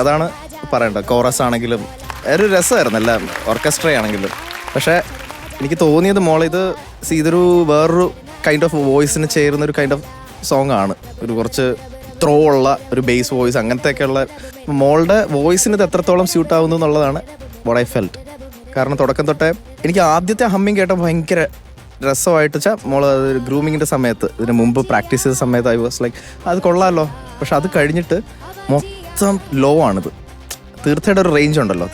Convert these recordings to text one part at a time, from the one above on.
അതാണ് പറയേണ്ടത്. കോറസ് ആണെങ്കിലും ഒരു രസമായിരുന്നു, എല്ലാം ഓർക്കസ്ട്ര ആണെങ്കിലും. പക്ഷേ എനിക്ക് തോന്നിയത് മോളെ ഇതൊരു വേറൊരു കൈൻഡ് ഓഫ് വോയിസിന് ചേരുന്ന ഒരു കൈൻഡ് ഓഫ് സോങ് ആണ്. ഒരു കുറച്ച് ത്രോ ഉള്ള ഒരു ബേസ് വോയിസ് അങ്ങനത്തെയൊക്കെയുള്ള മോളുടെ വോയിസിന് ഇത് എത്രത്തോളം സ്യൂട്ട് ആവുന്നു എന്നുള്ളതാണ് വാട്ട് ഐ ഫെൽറ്റ്. കാരണം തുടക്കം തൊട്ടേ എനിക്ക് ആദ്യത്തെ ഹമ്മിങ് കേട്ടപ്പോൾ ഭയങ്കര രസമായിട്ട് വെച്ചാൽ മോള് ഗ്രൂമിങ്ങിൻ്റെ സമയത്ത്, ഇതിന് മുമ്പ് പ്രാക്ടീസ് ചെയ്ത സമയത്ത് ഐ വാസ് ലൈക്ക് അത് കൊള്ളാമല്ലോ. പക്ഷെ അത് കഴിഞ്ഞിട്ട് മൊത്തം ലോ ആണിത്. തീർത്ഥയുടെ ഒരു റേഞ്ച് ഉണ്ടല്ലോ,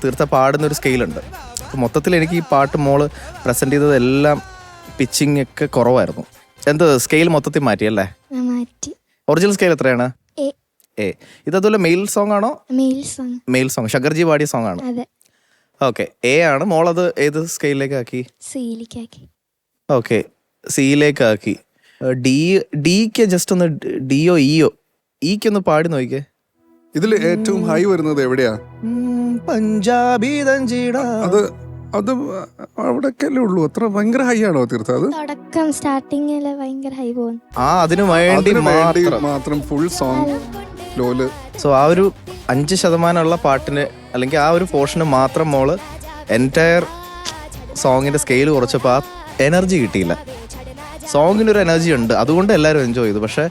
തീർത്ഥ പാടുന്ന ഒരു സ്കെയിലുണ്ട്. അപ്പോൾ മൊത്തത്തിൽ എനിക്ക് ഈ പാട്ട് മോള് പ്രസൻറ്റ് ചെയ്തതെല്ലാം പിച്ചിങ് ഒക്കെ കുറവായിരുന്നു. എന്ത് സ്കെയിൽ മൊത്തത്തിൽ മാറ്റിയല്ലേ? മാറ്റി. ഒറിജിനൽ സ്കെയിൽ എത്രയാണ്? എ. ഇതതുപോലെ മെയിൽ സോങ് ആണോ? മെയിൽ സോങ് ശങ്കർജി പാടിയ സോങ് ആണ്. ഓക്കെ, എ ആണ്. മോളത് ഏത് സ്കെയിലേക്ക് ആക്കി? സിയിലേക്ക്. ഓക്കെ, സിയിലേക്ക് ആക്കി. ഡിക്ക് ജസ്റ്റ് ഒന്ന് ഡിയോ ഇയോ ഇക്കൊന്ന് പാടി നോക്കിക്കേ. ഇതിൽ ഏറ്റവും ഹൈ വരുന്നത് എവിടെയാ? പഞ്ചാബി അത് അവിടെയൊക്കെയല്ലേ ഉള്ളൂ. അത്ര ഭയങ്കര ഹൈ ആണോ തീർത്ത? അത് തുടക്കം സ്റ്റാർട്ടിങ്ങില് ഭയങ്കര ഹൈ പോകുന്നു. അതിനു വേണ്ടി മാത്രം ഫുൾ സോങ് ലോല്. സോ ആ ഒരു 5% പാട്ടിന് അല്ലെങ്കിൽ ആ ഒരു പോർഷന് മാത്രം മോള് എൻറ്റയർ സോങ്ങിന്റെ സ്കെയിൽ കുറച്ചപ്പോൾ ആ എനർജി കിട്ടിയില്ല. സോങ്ങിനൊരു എനർജി ഉണ്ട്, അതുകൊണ്ട് എല്ലാവരും എൻജോയ് ചെയ്തു. പക്ഷെ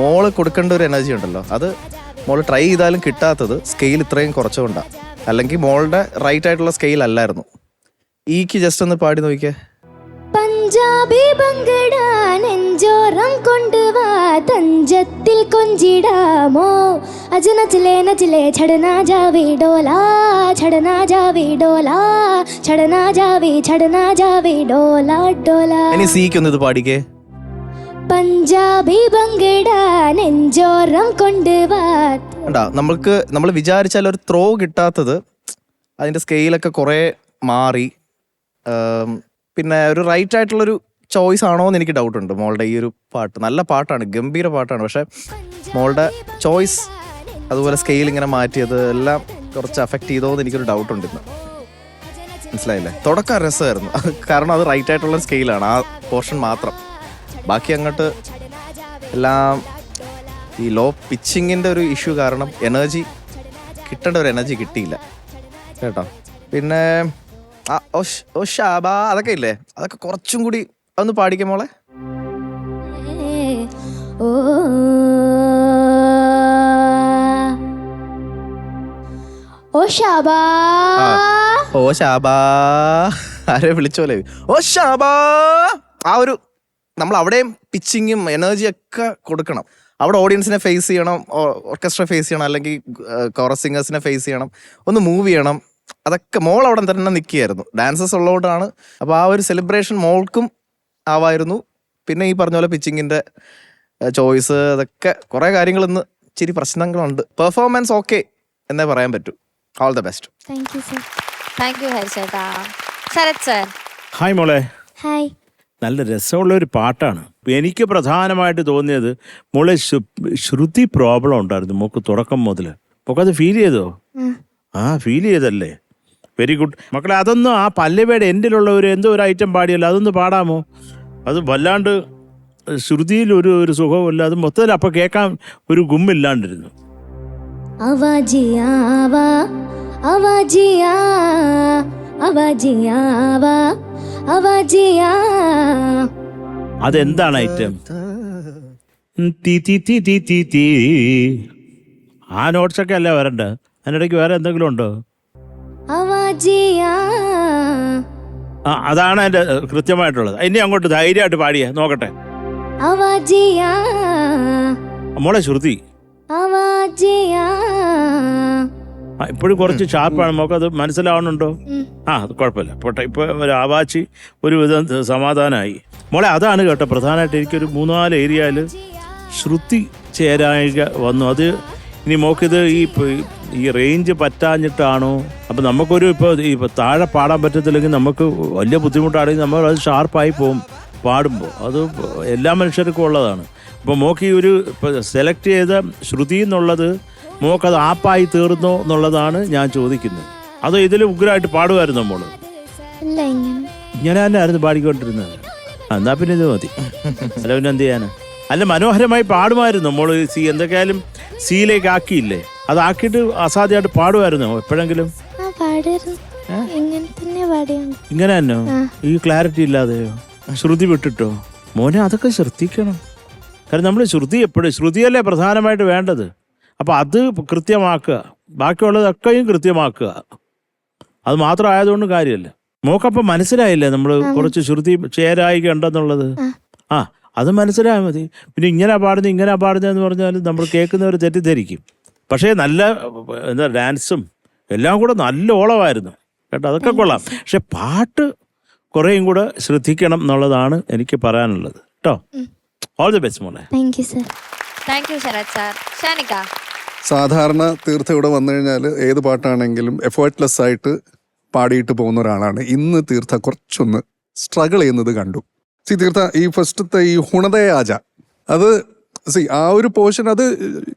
മോള് കൊടുക്കേണ്ട ഒരു എനർജി ഉണ്ടല്ലോ, അത് മോള് ട്രൈ ചെയ്താലും കിട്ടാത്തത് സ്കെയിൽ ഇത്രയും കുറച്ചുകൊണ്ടാണ്. അല്ലെങ്കിൽ മോളുടെ റൈറ്റ് ആയിട്ടുള്ള സ്കെയിൽ അല്ലായിരുന്നു. ഈക്ക് ജസ്റ്റ് ഒന്ന് പാടി നോക്കിക്കേ. പഞ്ചാബി ബംഗട നെഞ്ചോരം കൊണ്ടുവാ തഞ്ചത്തിൽ കൊഞ്ചിടാമോ അജനചിലെ നചിലെ ഛടനാ ജാവേ ഡോലാ ഛടനാ ജാവേ ഡോലാ ഛടനാ ജാവേ ഡോലാ ഡോലാ. ഇനി സീക്ക് ഒന്ന് ഇത് പാടിക്കേ. പഞ്ചാബി ബംഗട നെഞ്ചോരം കൊണ്ടുവാ. നമ്മൾ വിചാരിച്ചാൽ ഒരു ത്രോ കിട്ടാത്തത് അതിന്റെ സ്കെയിലൊക്കെ കുറെ മാറി. പിന്നെ ഒരു റൈറ്റ് ആയിട്ടുള്ളൊരു ചോയ്സ് ആണോ എന്ന് എനിക്ക് ഡൗട്ടുണ്ട്. മോളുടെ ഈ ഒരു പാട്ട് നല്ല പാട്ടാണ്, ഗംഭീര പാട്ടാണ്. പക്ഷെ മോളുടെ ചോയ്സ് അതുപോലെ സ്കെയിൽ ഇങ്ങനെ മാറ്റിയത് എല്ലാം കുറച്ച് അഫക്റ്റ് ചെയ്തോ എന്ന് എനിക്കൊരു ഡൗട്ടുണ്ട് ഇന്ന്. മനസ്സിലായില്ലേ? തുടക്കം രസമായിരുന്നു, കാരണം അത് റൈറ്റ് ആയിട്ടുള്ള സ്കെയിലാണ്, ആ പോർഷൻ മാത്രം. ബാക്കി അങ്ങോട്ട് എല്ലാം ഈ ലോ പിച്ചിങ്ങിൻ്റെ ഒരു ഇഷ്യൂ കാരണം എനർജി കിട്ടേണ്ട ഒരു എനർജി കിട്ടിയില്ല കേട്ടോ. പിന്നെ ഓ ഷാബ അതൊക്കെ ഇല്ലേ, അതൊക്കെ കുറച്ചും കൂടി ഒന്ന് പാടിക്കാം മോളെ. ഓ ഷാബാ ഓ ഷാബാ ആരെ വിളിച്ചോലെ ഓ ഷാബാ. ആ ഒരു നമ്മൾ അവിടെയും പിച്ചിങ്ങും എനർജിയൊക്കെ കൊടുക്കണം. അവിടെ ഓഡിയൻസിനെ ഫേസ് ചെയ്യണം, ഓർക്കസ്ട്ര ഫേസ് ചെയ്യണം, അല്ലെങ്കിൽ കോറസ് സിംഗേഴ്സിനെ ഫേസ് ചെയ്യണം, ഒന്ന് മൂവ് ചെയ്യണം. അതൊക്കെ മോൾ അവിടെ തന്നെ നിൽക്കുകയായിരുന്നു. ഡാൻസേഴ്സ് ഉള്ളതുകൊണ്ടാണ്. അപ്പോൾ ആ ഒരു സെലിബ്രേഷൻ മോൾക്കും ആവായിരുന്നു. പിന്നെ ഈ പറഞ്ഞ പോലെ പിച്ചിങ്ങിൻ്റെ ചോയ്സ്, അതൊക്കെ കുറേ കാര്യങ്ങൾ ഇന്ന് ഇച്ചിരി പ്രശ്നങ്ങളുണ്ട്. പെർഫോമൻസ് ഓക്കെ എന്നേ പറയാൻ പറ്റൂ. All the best. Thank you ഹരിച്ചേട്ടാ. ശരത് സർ. ഹായ് മോളെ. ഹായ്. നല്ല രസമുള്ള ഒരു പാട്ടാണ്. എനിക്ക് പ്രധാനമായിട്ട് തോന്നിയത് മോളെ ശ്രുതി പ്രോബ്ലം ഉണ്ടായിരുന്നു മോക്ക് തുടക്കം മുതൽ. മോക്കത് ഫീൽ ചെയ്തോ? ഫീൽ ചെയ്തല്ലേ? വെരി ഗുഡ് മക്കളെ. അതൊന്നും ആ പല്ലവിയുടെ എൻഡിലുള്ള എന്തോ ഒരു ഐറ്റം പാടിയല്ലോ, അതൊന്ന് പാടാമോ? അത് വല്ലാണ്ട് ശ്രുതിയിൽ ഒരു സുഖമില്ല. അത് മൊത്തത്തിൽ അപ്പം കേൾക്കാൻ ഒരു ഗുമ്മില്ലാണ്ടിരുന്നു. അതെന്താണ് ഐറ്റം? ആ നോട്ട്സൊക്കെ അല്ലേ വരണ്ട, അതിനിടയ്ക്ക് വേറെ എന്തെങ്കിലും ഉണ്ടോ? അതാണ് അതിന്റെ കൃത്യമായിട്ടുള്ളത്. ഇനി അങ്ങോട്ട് ധൈര്യമായിട്ട് പാടിയേ നോക്കട്ടെ. മോളെ ശ്രുതി ഇപ്പോഴും കുറച്ച് ഷാർപ്പാണ്. നമുക്കത് മനസ്സിലാവണുണ്ടോ? അത് കുഴപ്പമില്ല പോട്ടെ. ഇപ്പൊ ഒരു ആവാച്ചി ഒരു വിധം സമാധാനമായി. മോളെ അതാണ് കേട്ടോ പ്രധാനമായിട്ട് എനിക്കൊരു 3-4 ഏരിയയിൽ ശ്രുതി ചേരായിക വന്നു. അത് ഇനി മോക്കിത് ഈ റേഞ്ച് പറ്റാഞ്ഞിട്ടാണോ? അപ്പം നമുക്കൊരു ഇപ്പോൾ താഴെ പാടാൻ പറ്റത്തില്ലെങ്കിൽ നമുക്ക് വലിയ ബുദ്ധിമുട്ടാണെങ്കിൽ നമ്മൾ അത് ഷാർപ്പായി പോകും പാടുമ്പോൾ. അത് എല്ലാ മനുഷ്യർക്കും ഉള്ളതാണ്. അപ്പോൾ മോക്ക് ഈ ഇപ്പോൾ സെലക്ട് ചെയ്ത ശ്രുതി എന്നുള്ളത് മോക്കത് ആപ്പായി തീർന്നോ എന്നുള്ളതാണ് ഞാൻ ചോദിക്കുന്നത്. അത് ഇതിൽ ഉഗ്രമായിട്ട് പാടുമായിരുന്നു മോള്? ഇങ്ങനെ തന്നെ ആയിരുന്നു പാടിക്കൊണ്ടിരുന്നത്. എന്നാ പിന്നെ ഇത് മതി. അല്ല പിന്നെ എന്ത് ചെയ്യാനാ? അല്ല മനോഹരമായി പാടുമായിരുന്നു മോള്. എന്തൊക്കെയായാലും സിയിലേക്ക് ആക്കിയില്ലേ, അതാക്കിയിട്ട് അസാധ്യമായിട്ട് പാടുമായിരുന്നോ എപ്പോഴെങ്കിലും? ഇങ്ങനെ തന്നെ പാടിയുണ്ട്. ഇങ്ങനെ തന്നോ? ഈ ക്ലാരിറ്റി ഇല്ലാതെയോ? ശ്രുതി വിട്ടിട്ടോ? മോനെ അതൊക്കെ ശ്രദ്ധിക്കണം. കാരണം നമ്മൾ ശ്രുതി എപ്പോഴും, ശ്രുതിയല്ലേ പ്രധാനമായിട്ട് വേണ്ടത്. അപ്പൊ അത് കൃത്യമാക്കുക, ബാക്കിയുള്ളതൊക്കെയും കൃത്യമാക്കുക. അത് മാത്രം ആയതുകൊണ്ട് കാര്യമല്ല. മോക്കപ്പം മനസ്സിലായില്ലേ നമ്മൾ കുറച്ച് ശ്രുതി ചേരായി കണ്ടെന്നുള്ളത്? ആ, അത് മനസ്സിലായാൽ മതി. പിന്നെ ഇങ്ങനെ പാടുന്നതെന്ന് പറഞ്ഞാൽ നമ്മൾ കേൾക്കുന്നവർ തെറ്റിദ്ധരിക്കും. പക്ഷേ നല്ല എന്താ ഡാൻസും എല്ലാം കൂടെ നല്ല ഓളമായിരുന്നു കേട്ടോ, അതൊക്കെ കൊള്ളാം. പക്ഷെ പാട്ട് കുറേയും കൂടെ ശ്രദ്ധിക്കണം എന്നുള്ളതാണ് എനിക്ക് പറയാനുള്ളത് കേട്ടോ. ഓൾ ദി ബെസ്റ്റ് മോളെ. Thank you Sarath sir. Shanika? സാധാരണ തീർത്ഥ ഇവിടെ വന്നു കഴിഞ്ഞാൽ ഏത് പാട്ടാണെങ്കിലും എഫേർട്ട്ലെസ് ആയിട്ട് പാടിയിട്ട് പോകുന്ന ഒരാളാണ്. ഇന്ന് തീർത്ഥ കുറച്ചൊന്ന് സ്ട്രഗിൾ ചെയ്യുന്നത് കണ്ടു. തീർത്ഥ ഈ ഫസ്റ്റത്തെ ഈ ഹുണതയാജ, അത് ആ ഒരു പോർഷൻ അത്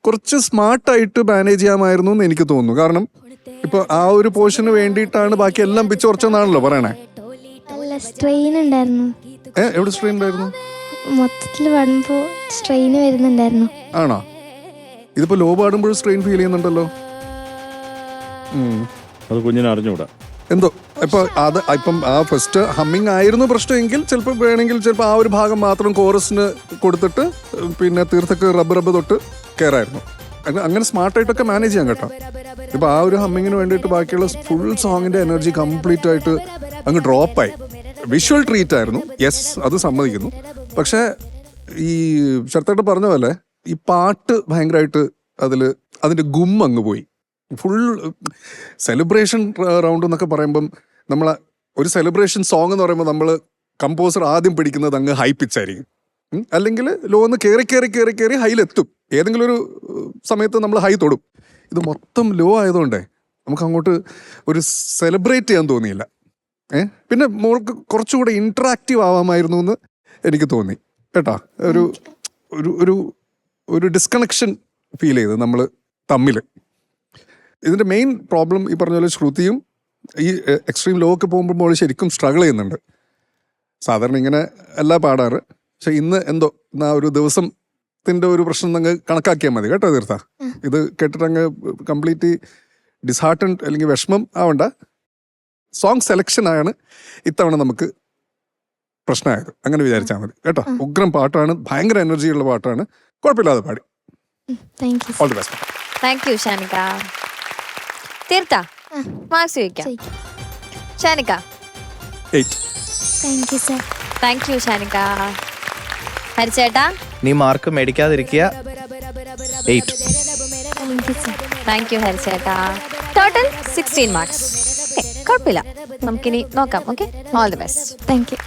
കുറച്ച് സ്മാർട്ടായിട്ട് മാനേജ് ചെയ്യാമായിരുന്നു എന്ന് എനിക്ക് തോന്നുന്നു. കാരണം ഇപ്പൊ ആ ഒരു പോർഷന് വേണ്ടിയിട്ടാണ് ബാക്കി എല്ലാം പിച്ചോർച്ചെന്നാണല്ലോ പറയണേ. സ്ട്രെയിൻ ഉണ്ടായിരുന്നു. എവിടെ സ്ട്രെയിൻ ഉണ്ടായിരുന്നു? മൊത്തത്തിൽ പാടുമ്പോ സ്ട്രെയിൻ വരുന്നുണ്ടായിരുന്നു. ആണോ? ഇതിപ്പോ ലോ പാടുമ്പോഴും സ്ട്രെയിൻ ഫീൽ ചെയ്യുന്നുണ്ടല്ലോ. അത് കുഞ്ഞിനെ അറിഞ്ഞുകൂടാ എന്തോ. ഇപ്പം ആ ഫസ്റ്റ് ഹമ്മിങ് ആയിരുന്നു പ്രശ്നമെങ്കിൽ ചിലപ്പോൾ വേണമെങ്കിൽ ചിലപ്പോൾ ആ ഒരു ഭാഗം മാത്രം കോറസിന് കൊടുത്തിട്ട് പിന്നെ തീർത്ഥക്ക് റബ്ബ് തൊട്ട് കയറായിരുന്നു. അങ്ങനെ സ്മാർട്ടായിട്ടൊക്കെ മാനേജ് ചെയ്യാൻ കേട്ടോ. ഇപ്പൊ ആ ഒരു ഹമ്മിങ്ങിന് വേണ്ടിയിട്ട് ബാക്കിയുള്ള ഫുൾ സോങ്ങിന്റെ എനർജി കംപ്ലീറ്റ് ആയിട്ട് അങ്ങ് ഡ്രോപ്പായി. വിഷ്വൽ ട്രീറ്റ് ആയിരുന്നു, യെസ്, അത് സമ്മതിക്കുന്നു. പക്ഷെ ഈ ശരത്തേട്ടൻ പറഞ്ഞ പോലെ ഈ പാട്ട് ഭയങ്കരമായിട്ട് അതിന്റെ അങ്ങ് പോയി. ഫുൾ സെലിബ്രേഷൻ റൗണ്ട് എന്നൊക്കെ പറയുമ്പം നമ്മൾ ഒരു സെലിബ്രേഷൻ സോങ് എന്ന് പറയുമ്പോൾ നമ്മൾ കമ്പോസർ ആദ്യം പിടിക്കുന്നത് അങ്ങ് ഹൈ പിച്ചായിരിക്കും. അല്ലെങ്കിൽ ലോ ഒന്ന് കയറി ഹൈയിലെത്തും. ഏതെങ്കിലും ഒരു സമയത്ത് നമ്മൾ ഹൈ തൊടും. ഇത് മൊത്തം ലോ ആയതുകൊണ്ടേ നമുക്ക് അങ്ങോട്ട് ഒരു സെലിബ്രേറ്റ് ചെയ്യാൻ തോന്നിയില്ല. പിന്നെ മോൾക്ക് കുറച്ചുകൂടെ ഇൻട്രാക്റ്റീവ് ആവാമായിരുന്നു എന്ന് എനിക്ക് തോന്നി കേട്ടാ. ഒരു ഡിസ്കണക്ഷൻ ഫീൽ ചെയ്ത് നമ്മൾ തമ്മിൽ. ഇതിൻ്റെ മെയിൻ പ്രോബ്ലം ഈ പറഞ്ഞ പോലെ ശ്രുതിയും ഈ എക്സ്ട്രീം ലോ ഒക്കെ പോകുമ്പോൾ മോൾ ശരിക്കും സ്ട്രഗിൾ ചെയ്യുന്നുണ്ട്. സാധാരണ ഇങ്ങനെ അല്ല പാടാറ്. പക്ഷെ ഇന്ന് എന്തോ ആ ഒരു ദിവസത്തിൻ്റെ ഒരു പ്രശ്നം അങ്ങ് കണക്കാക്കിയാൽ മതി കേട്ടോ തീർത്ഥ. ഇത് കേട്ടിട്ട് അങ്ങ് കംപ്ലീറ്റ്ലി ഡിസ്ഹാർട്ടൻഡ് അല്ലെങ്കിൽ വിഷമം ആവണ്ട. സോങ് സെലക്ഷനാണ് ഇത്തവണ നമുക്ക് പ്രശ്നമായത്. അങ്ങനെ വിചാരിച്ചാൽ മതി കേട്ടോ. ഉഗ്രം പാട്ടാണ്, ഭയങ്കര എനർജിയുള്ള പാട്ടാണ്. കുഴപ്പമില്ലാതെ പാടി. All the best. Thank you Shanika. Theertha marks ചോദിക്കാം. ഷാനിക്ക? 8. Thank you Shanika. ഹരിച്ചേട്ടാ? നീ മാർക്ക് മേടിക്കാതിരിക്കുക. 8. താങ്ക് യു ഹരിച്ചേട്ടാ. Total 16 marks. കുഴപ്പമില്ല, നമുക്കിനി നോക്കാം. Okay, all the best. Thank U.